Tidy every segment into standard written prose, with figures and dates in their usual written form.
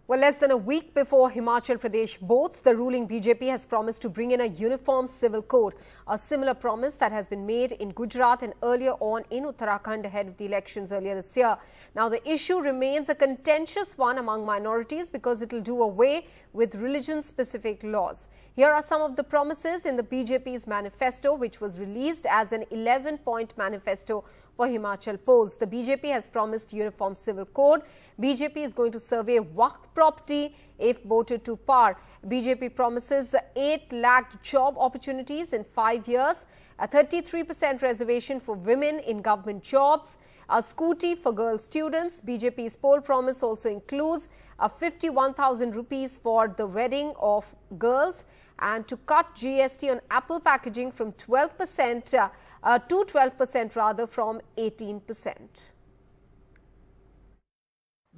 Well, less than a week before Himachal Pradesh votes, the ruling BJP has promised to bring in a uniform civil code, a similar promise that has been made in Gujarat and earlier on in Uttarakhand ahead of the elections earlier this year. Now, the issue remains a contentious one among minorities because it will do away with religion-specific laws. Here are some of the promises in the BJP's manifesto, which was released as an 11-point manifesto for Himachal polls. The BJP has promised uniform civil code. BJP is going to survey Waqf property if voted to power. BJP promises 8 lakh job opportunities in 5 years, a 33% reservation for women in government jobs, a scooty for girl students. BJP's poll promise also includes a 51,000 rupees for the wedding of girls and to cut GST on Apple packaging from 12% to 12% rather from 18%.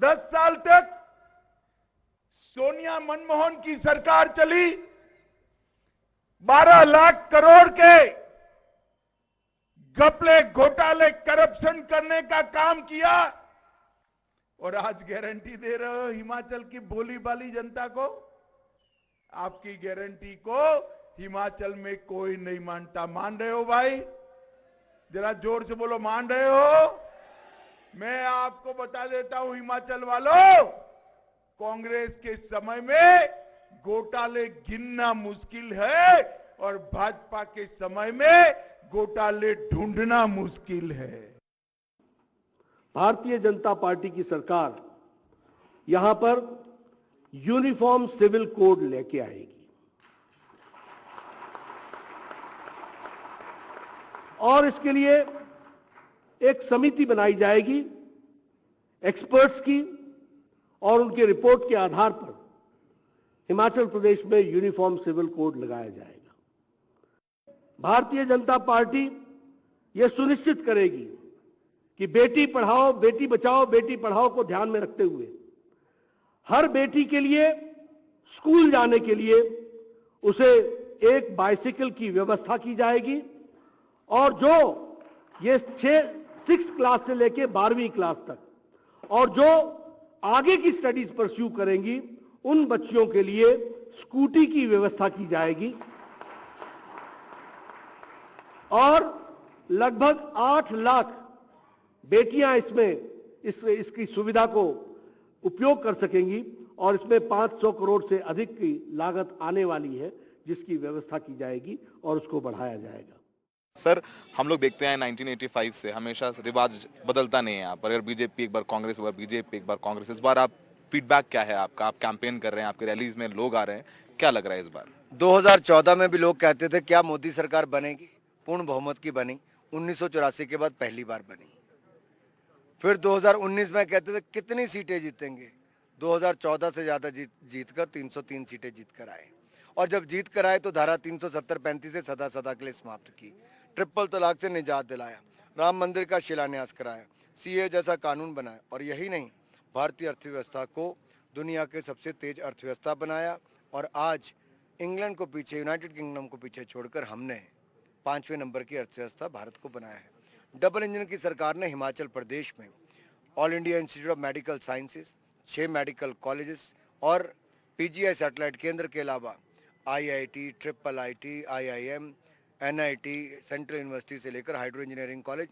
10 साल तक सोनिया मनमोहन की सरकार चली, 12 लाख करोड़ के घपले घोटाले corruption करने का काम किया और आज गारंटी दे रहे हो हिमाचल की भोली भाली जनता को। आपकी गारंटी को हिमाचल में कोई नहीं मानता। मान रहे हो भाई? जरा जोर से बोलो, मान रहे हो? मैं आपको बता देता हूं हिमाचल वालों, कांग्रेस के समय में घोटाले गिनना मुश्किल है और भाजपा के समय में घोटाले ढूंढना मुश्किल है। भारतीय जनता पार्टी की सरकार यहां पर यूनिफॉर्म सिविल कोड लेके आएगी और इसके लिए एक समिति बनाई जाएगी एक्सपर्ट्स की और उनके रिपोर्ट के आधार पर हिमाचल प्रदेश में यूनिफॉर्म सिविल कोड लगाया जाएगा। भारतीय जनता पार्टी यह सुनिश्चित करेगी कि बेटी पढ़ाओ बेटी बचाओ बेटी पढ़ाओ को ध्यान में रखते हुए हर बेटी के लिए स्कूल जाने के लिए उसे एक बाइसिकल की व्यवस्था की जाएगी और जो ये 6 क्लास से लेके 12वीं क्लास तक और जो आगे की स्टडीज परस्यू करेंगी उन बच्चियों के लिए स्कूटी की व्यवस्था की जाएगी और लगभग 8 लाख बेटियां इसकी सुविधा को उपयोग कर सकेंगी और इसमें 500 करोड़ से अधिक की लागत आने वाली है जिसकी व्यवस्था की जाएगी और उसको बढ़ाया जाएगा। सर, हम लोग देखते हैं 1985 से हमेशा रिवाज बदलता नहीं है यहाँ पर। अगर बीजेपी एक बार कांग्रेस, एक बार बीजेपी, एक बार कांग्रेस। इस बार आप फीडबैक क्या है आपका? आप कैंपेन कर रहे हैं, आपकी रैलीज में लोग आ रहे हैं, क्या लग रहा है इस बार? 2014 में भी लोग कहते थे क्या मोदी सरकार बनेगी, पूर्ण बहुमत की बनी, 1984 के बाद पहली बार बनी। फिर 2019 में कहते थे कितनी सीटें जीतेंगे, 2014 से ज्यादा जीतकर 303 सीटें जीतकर आए और जब जीत कर आए तो धारा 370-35 से सदा सदा के लिए समाप्त की, ट्रिपल तलाक से निजात दिलाया, राम मंदिर का शिलान्यास कराया, सीए जैसा कानून बनाया और यही नहीं, भारतीय अर्थव्यवस्था को दुनिया के सबसे तेज अर्थव्यवस्था बनाया और आज इंग्लैंड को पीछे, यूनाइटेड किंगडम को पीछे छोड़कर हमने 5वें नंबर की अर्थव्यवस्था भारत को बनाया है। डबल इंजन की सरकार ने हिमाचल प्रदेश में all India institute of medical sciences, 6 medical colleges और पीजीआई सैटेलाइट केंद्र के अलावा IIT, triple IT, IIM, NIT, central university से लेकर हाइड्रो इंजीनियरिंग कॉलेज,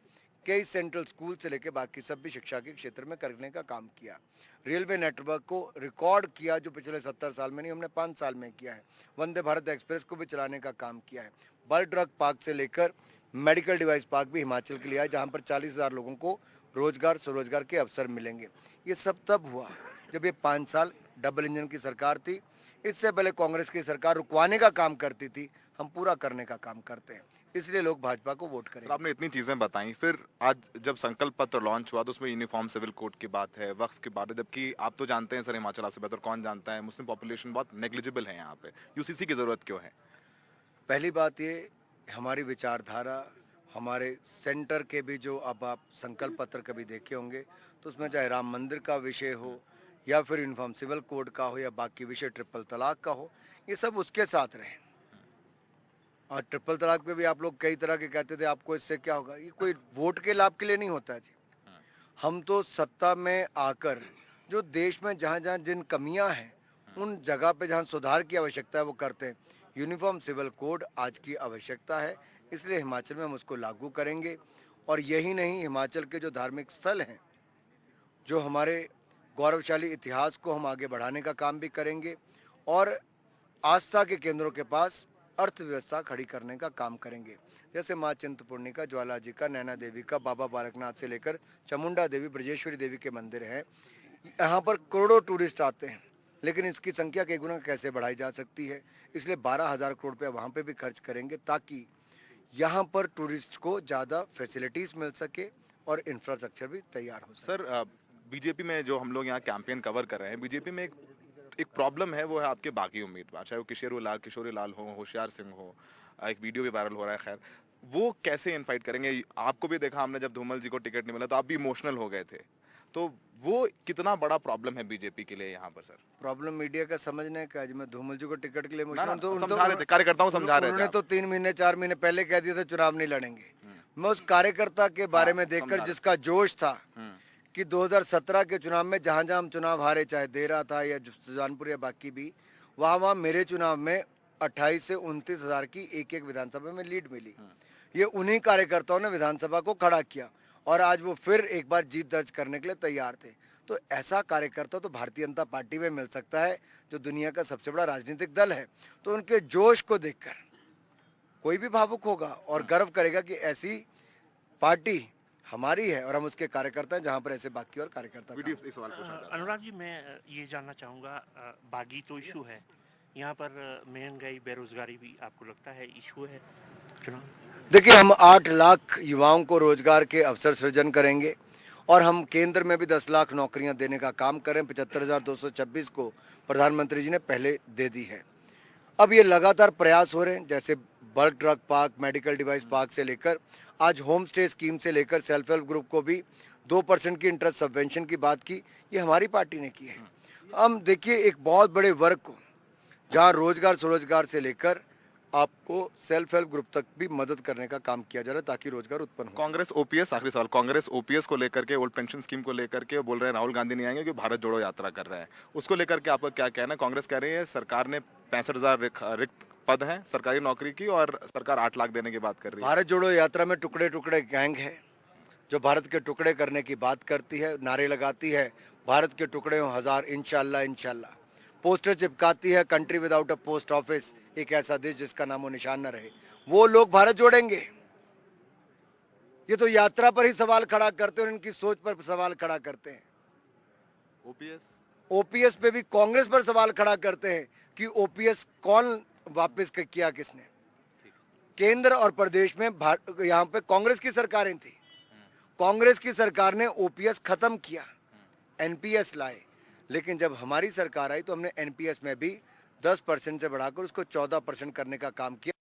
कई सेंट्रल स्कूल से लेकर बाकी सब भी शिक्षा के क्षेत्र में करने का काम किया। रेलवे नेटवर्क को रिकॉर्ड किया जो पिछले 70 साल में नहीं, हमने 5 साल में किया है। वंदे भारत एक्सप्रेस को भी चलाने का काम किया है। बल्क ड्रग पार्क से लेकर मेडिकल डिवाइस पार्क भी हिमाचल के लिए है जहाँ पर 40,000 लोगों को रोजगार, स्वरोजगार के अवसर मिलेंगे। ये सब तब हुआ जब ये 5 साल डबल इंजन की सरकार थी। इससे पहले कांग्रेस की सरकार रुकवाने का काम करती थी, हम पूरा करने का काम करते हैं, इसलिए लोग भाजपा को वोट करेंगे। आपने इतनी चीजें बताई, फिर आज जब संकल्प पत्र लॉन्च हुआ तो उसमें यूनिफॉर्म सिविल कोड की बात है, वक्फ की बात है, जबकि आप तो जानते हैं सर, हिमाचल आपसे बेहतर कौन जानता है, मुस्लिम पॉपुलेशन बहुत नेग्लिजिबल है यहाँ पे, यूसीसी की जरूरत क्यों है? पहली बात ये, हमारी विचारधारा, हमारे सेंटर के भी जो अब आप संकल्प पत्र कभी देखे होंगे तो उसमें चाहे राम मंदिर का विषय हो या फिर यूनिफॉर्म सिविल कोड का हो या बाकी विषय ट्रिपल तलाक का हो, ये सब उसके साथ रहे। और ट्रिपल तलाक पे भी आप लोग कई तरह के कहते थे आपको इससे क्या होगा, ये कोई वोट के लाभ के लिए नहीं होता है जी। हम तो सत्ता में आकर जो देश में जहाँ जहाँ जिन कमियां हैं उन जगह पे जहाँ सुधार की आवश्यकता है वो करते हैं। यूनिफॉर्म सिविल कोड आज की आवश्यकता है, इसलिए हिमाचल में हम उसको लागू करेंगे। और यही नहीं, हिमाचल के जो धार्मिक स्थल हैं, जो हमारे गौरवशाली इतिहास को हम आगे बढ़ाने का काम भी करेंगे और आस्था के केंद्रों के पास अर्थव्यवस्था खड़ी करने का काम करेंगे। जैसे माँ चिंतपूर्णी का, ज्वाला जी का, नैना देवी का, बाबा बालकनाथ से लेकर चामुंडा देवी, ब्रजेश्वरी देवी के मंदिर हैं। यहाँ पर करोड़ों टूरिस्ट आते हैं, लेकिन इसकी संख्या कई गुना कैसे बढ़ाई जा सकती है, इसलिए 12,000 करोड़ रुपया वहाँ पे भी खर्च करेंगे ताकि यहाँ पर टूरिस्ट को ज़्यादा फैसिलिटीज़ मिल सके और इंफ्रास्ट्रक्चर भी तैयार हो सके। सर बीजेपी में जो हम लोग यहाँ कैंपेन कवर कर रहे हैं, बीजेपी में एक प्रॉब्लम है, वो है आपके बागी उम्मीदवार, चाहे वो किशोरी लाल हो, होशियार सिंह हो, एक वीडियो भी वायरल हो रहा है। खैर, वो कैसे इनफाइट करेंगे? आपको भी देखा हमने, जब धूमल जी को टिकट नहीं मिला तो आप भी इमोशनल हो गए थे, तो वो कितना बड़ा प्रॉब्लम है बीजेपी के लिए यहाँ पर? सर, प्रॉब्लम मीडिया का समझने का, मैं धूमल जी को टिकट के लिए समझा रहे थे, कार्यकर्ताओं समझा रहे थे। उन्होंने तो 3 महीने 4 महीने पहले कह दिया था चुनाव नहीं लड़ेंगे। मैं उस कार्यकर्ता के बारे में देखकर जिसका जोश था कि 2017 के चुनाव में जहां जहां हम चुनाव हारे, चाहे देरा था या सुजानपुर या बाकी भी, वहां मेरे चुनाव में 28 से 29 हजार की एक विधानसभा में लीड मिली। ये उन्हीं कार्यकर्ताओं ने विधानसभा को खड़ा किया और आज वो फिर एक बार जीत दर्ज करने के लिए तैयार थे। तो ऐसा कार्यकर्ता तो भारतीय जनता पार्टी में मिल सकता है, जो दुनिया का सबसे बड़ा राजनीतिक दल है। तो उनके जोश को देखकर कोई भी भावुक होगा और गर्व करेगा कि ऐसी पार्टी हमारी है और हम उसके कार्यकर्ता हैं, जहां पर ऐसे बाकी और कार्यकर्ता। अनुराग जी, मैं ये जानना चाहूँगा, बागी तो इशू है, यहाँ पर महंगाई, बेरोजगारी भी आपको लगता है इशू है चुनाव? देखिए, हम 8 लाख युवाओं को रोजगार के अवसर सृजन करेंगे और हम केंद्र में भी 10 लाख नौकरियां देने का काम करें। 75,226 को प्रधानमंत्री जी ने पहले दे दी है। अब ये लगातार प्रयास हो रहे हैं, जैसे bulk drug park, medical device park से लेकर आज होम स्टे स्कीम से लेकर सेल्फ हेल्प ग्रुप को भी 2% की इंटरेस्ट सबवेंशन की बात की, ये हमारी पार्टी ने की है। हम देखिए, एक बहुत बड़े वर्ग को जहाँ रोजगार स्वरोजगार से लेकर आपको सेल्फ हेल्प ग्रुप तक भी मदद करने का काम किया जा रहा है ताकि रोजगार उत्पन्न हो। कांग्रेस ओपीएस, आखिरी सवाल, कांग्रेस ओपीएस को लेकर के, ओल्ड पेंशन स्कीम को लेकर के बोल रहे हैं राहुल गांधी नहीं आएंगे क्योंकि भारत जोड़ो यात्रा कर रहे हैं, उसको लेकर के आपका क्या कहना है? कांग्रेस कह रही है सरकार ने 65,000 रिक्त पद हैं सरकारी नौकरी की और सरकार 8 लाख देने की बात कर रही है। भारत जोड़ो यात्रा में टुकड़े टुकड़े गैंग है जो भारत के टुकड़े करने की बात करती है, नारे लगाती है भारत के टुकड़े हो 1000 इंशाल्लाह इंशाल्लाह, पोस्टर चिपकाती है country without a post office, एक ऐसा देश जिसका नामो निशान न रहे। वो लोग भारत जोड़ेंगे? ये तो यात्रा पर ही सवाल खड़ा करते हैं और इनकी सोच पर सवाल खड़ा करते हैं। ओपीएस पे भी कांग्रेस पर सवाल खड़ा करते हैं कि ओपीएस कौन वापस किया किसने? केंद्र और प्रदेश में यहाँ पे कांग्रेस की सरकारें थी, कांग्रेस की सरकार ने ओपीएस खत्म किया, एनपीएस लाए, लेकिन जब हमारी सरकार आई तो हमने एनपीएस में भी 10% से बढ़ाकर उसको 14% करने का काम किया।